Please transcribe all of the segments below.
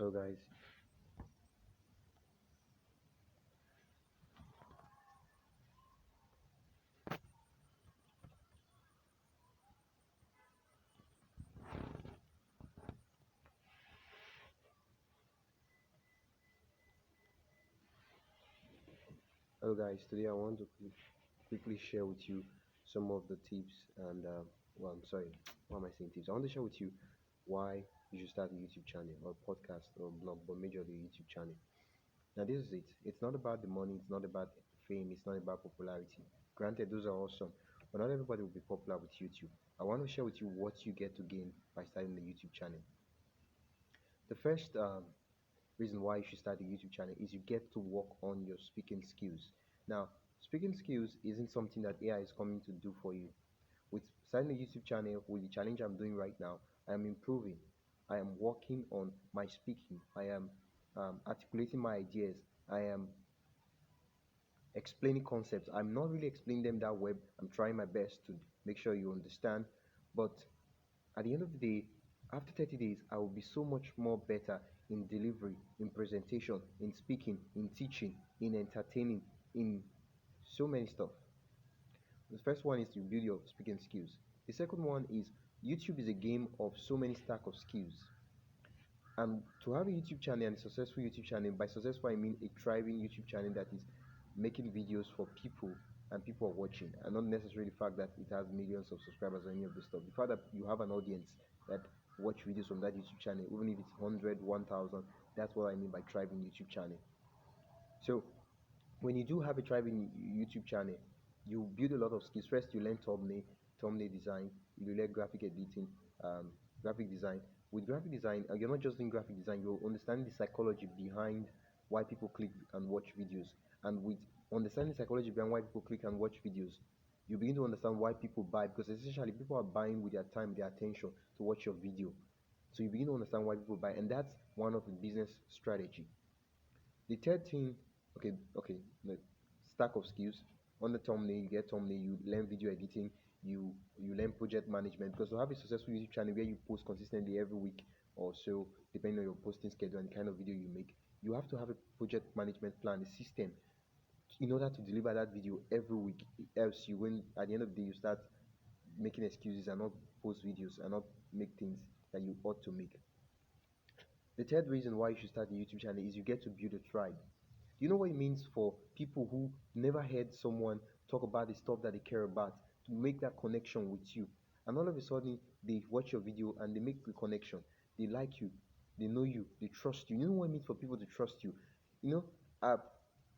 Hello guys. Hello guys. Today I want to quickly share with you some of the tips and well, I'm sorry, why am I saying tips? I want to share with you why you should start a YouTube channel or podcast or blog, but majorly a YouTube channel. Now this is it. It's not about the money. It's not about fame. It's not about popularity. Granted, those are awesome, but not everybody will be popular with YouTube. I want to share with you what you get to gain by starting a YouTube channel. The first reason why you should start a YouTube channel is you get to work on your speaking skills. Now, speaking skills isn't something that AI is coming to do for you. With starting a YouTube channel, with the challenge I'm doing right now, I am improving. I am working on my speaking. I am articulating my ideas. I am explaining concepts. I'm not really explaining them that well. I'm trying my best to make sure you understand. But at the end of the day, after 30 days, I will be so much more better in delivery, in presentation, in speaking, in teaching, in entertaining, in so many stuff. The first one is to build your speaking skills. The second one is YouTube is a game of so many stack of skills. And to have a YouTube channel and a successful YouTube channel, by successful I mean a thriving YouTube channel that is making videos for people and people are watching, and not necessarily the fact that it has millions of subscribers or any of this stuff. The fact that you have an audience that watch videos from that YouTube channel, even if it's 100, 1,000, that's what I mean by thriving YouTube channel. So when you do have a thriving YouTube channel, you build a lot of skills. First, you learn thumbnail design, you learn graphic editing, graphic design. With graphic design, you're not just doing graphic design, you understand the psychology behind why people click and watch videos. And with understanding psychology behind why people click and watch videos, you begin to understand why people buy, because essentially people are buying with their time, their attention to watch your video. So you begin to understand why people buy, and that's one of the business strategy. The third thing, okay, the stack of skills. On the thumbnail, you get thumbnail, you learn video editing, you learn project management. Because to have a successful YouTube channel where you post consistently every week or so, depending on your posting schedule and the kind of video you make, you have to have a project management plan, a system in order to deliver that video every week. Else, you when at the end of the day you start making excuses and not post videos and not make things that you ought to make. The third reason why you should start a YouTube channel is you get to build a tribe. Do you know what it means for people who never heard someone talk about the stuff that they care about to make that connection with you? And all of a sudden, they watch your video and they make the connection. They like you, they know you, they trust you. You know what it means for people to trust you? You know, I've,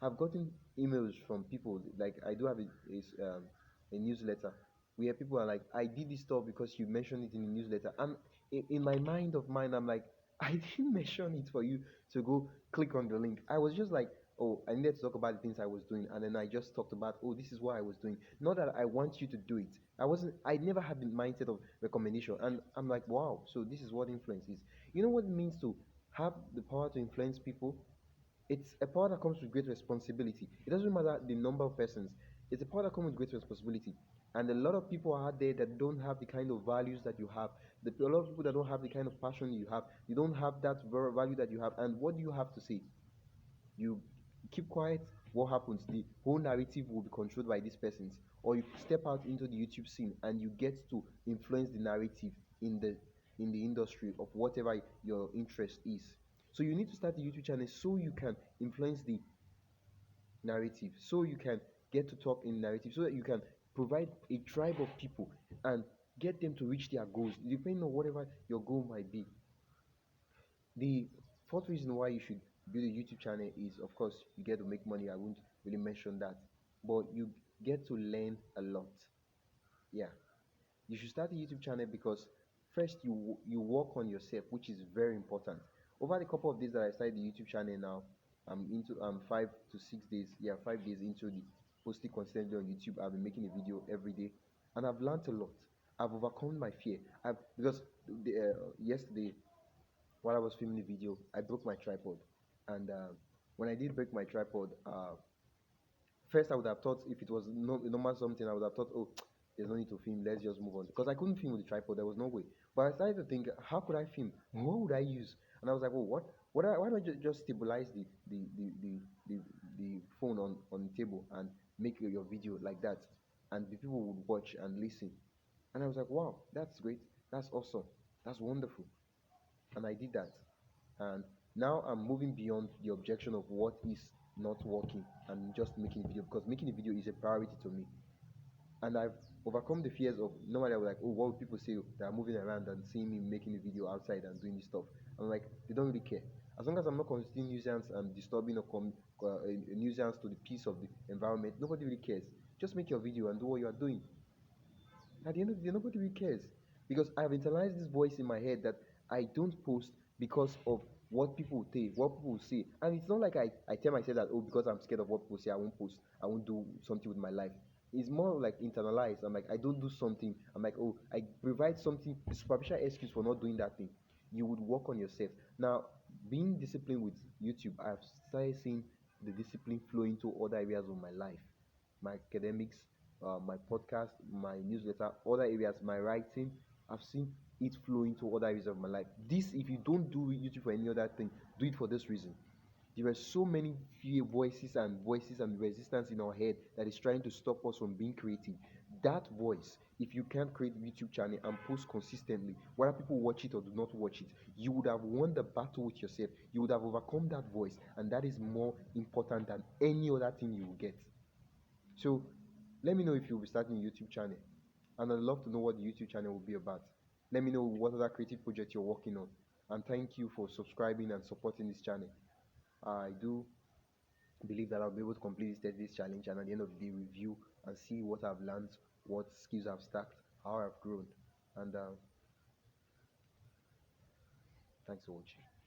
I've gotten emails from people, like I do have a newsletter where people are like, I did this stuff because you mentioned it in the newsletter. And in my mind of mine, I'm like, I didn't mention it for you to go click on the link. I was just like, oh, I needed to talk about the things I was doing, and then I just talked about, oh, this is what I was doing. Not that I want you to do it. I never had the mindset of recommendation, and I'm like, wow, so this is what influence is. You know what it means to have the power to influence people? It's a power that comes with great responsibility. It doesn't matter the number of persons. It's a power that comes with great responsibility. And a lot of people are out there that don't have the kind of values that you have. A lot of people that don't have the kind of passion you have. You don't have that value that you have. And what do you have to say? You keep quiet. What happens? The whole narrative will be controlled by these persons. Or you step out into the YouTube scene and you get to influence the narrative in the industry of whatever your interest is. So you need to start a YouTube channel so you can influence the narrative, so you can get to talk in narrative, so that you can provide a tribe of people and get them to reach their goals, depending on whatever your goal might be. The fourth reason why you should build a YouTube channel is, of course, you get to make money. I won't really mention that, but you get to learn a lot. Yeah, you should start a YouTube channel because first you work on yourself, which is very important. Over the couple of days that I started the YouTube channel now, I'm into 5 to 6 days, yeah, 5 days into the posting consistently on YouTube. I've been making a video every day, and I've learned a lot. I've overcome my fear. I've because yesterday while I was filming the video, I broke my tripod, and when I did break my tripod, first I would have thought if it was normal something, I would have thought, oh, there's no need to film, let's just move on. Because I couldn't film with the tripod, there was no way. But I started to think, how could I film? What would I use? And I was like, oh, what? Why don't you just stabilize the, the phone on the table and make your video like that, and the people would watch and listen. And I was like, wow, that's great, that's awesome, that's wonderful. And I did that. And now I'm moving beyond the objection of what is not working and just making a video, because making a video is a priority to me. And I've overcome the fears of, normally I was like, oh, what would people say that are moving around and seeing me making a video outside and doing this stuff? I'm like, they don't really care. As long as I'm not constituting nuisance and disturbing or a nuisance to the peace of the environment, nobody really cares. Just make your video and do what you are doing. At the end of the day, nobody really cares, because I've internalized this voice in my head that I don't post because of what people will say, what people will say. And it's not like I tell myself that, oh, because I'm scared of what people say, I won't post, I won't do something with my life. It's more like internalized. I'm like, I don't do something. I'm like, oh, I provide something, a superficial excuse for not doing that thing. You would work on yourself. Now, being disciplined with YouTube, I've started seeing the discipline flow into other areas of my life, my academics, my podcast, my newsletter, other areas, my writing. I've seen it flow into other areas of my life. This, if you don't do YouTube for any other thing, do it for this reason. There are so many fear voices and resistance in our head that is trying to stop us from being creative. That voice, if you can't create a YouTube channel and post consistently, whether people watch it or do not watch it, you would have won the battle with yourself. You would have overcome that voice, and that is more important than any other thing you will get. So let me know if you'll be starting a YouTube channel. And I'd love to know what the YouTube channel will be about. Let me know what other creative project you're working on. And thank you for subscribing and supporting this channel. I do believe that I'll be able to complete this challenge, and at the end of the day review and see what I've learned, what skills I've stacked, how I've grown. And thanks for watching.